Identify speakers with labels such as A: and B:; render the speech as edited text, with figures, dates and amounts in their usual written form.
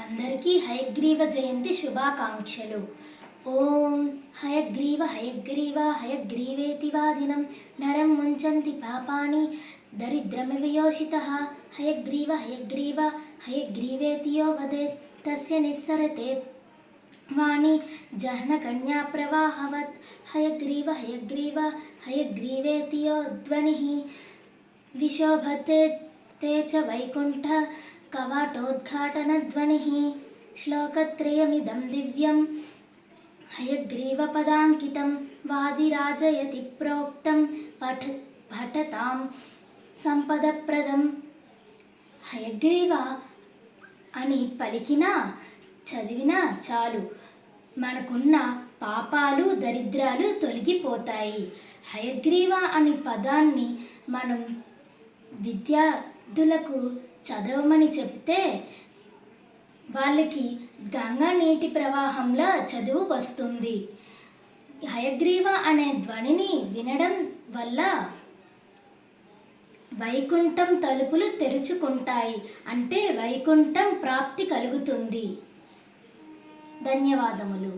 A: అందరికీ హయగ్రీవ జయంతి శుభాకాంక్షలు. ఓం హయగ్రీవ హయగ్రీవ హయగ్రీవేతి వాదినం నరం ముంచంతి పాపాని దరిద్రమివయోషితః. హయగ్రీవ హయగ్రీవ హయగ్రీవేతి యో వదేత్ తస్య నిస్సరతే వాణి జహ్నకన్యా ప్రవాహవత్. హయగ్రీవ హయగ్రీవ హయగ్రీవేతి యో ధ్వనిః విశోభతే తే చ వైకుంఠ కవాటోద్ఘాటనధ్వనిః. శ్లోకత్రయమిదం దివ్యం హయగ్రీవపదాంకితం వాదిరాజయతి ప్రోక్తం పఠతాం సంపదప్రదం. హయగ్రీవ అని పలికినా చదివినా చాలు, మనకున్న పాపాలు దరిద్రాలు తొలగిపోతాయి. హయగ్రీవ అనే పదాన్ని మనం విద్యార్థులకు చదవమని చెబితే వాళ్ళకి గంగా నీటి ప్రవాహంలో చదువు వస్తుంది. హయగ్రీవ అనే ధ్వనిని వినడం వల్ల వైకుంఠం తలుపులు తెరుచుకుంటాయి, అంటే వైకుంఠం ప్రాప్తి కలుగుతుంది. ధన్యవాదములు.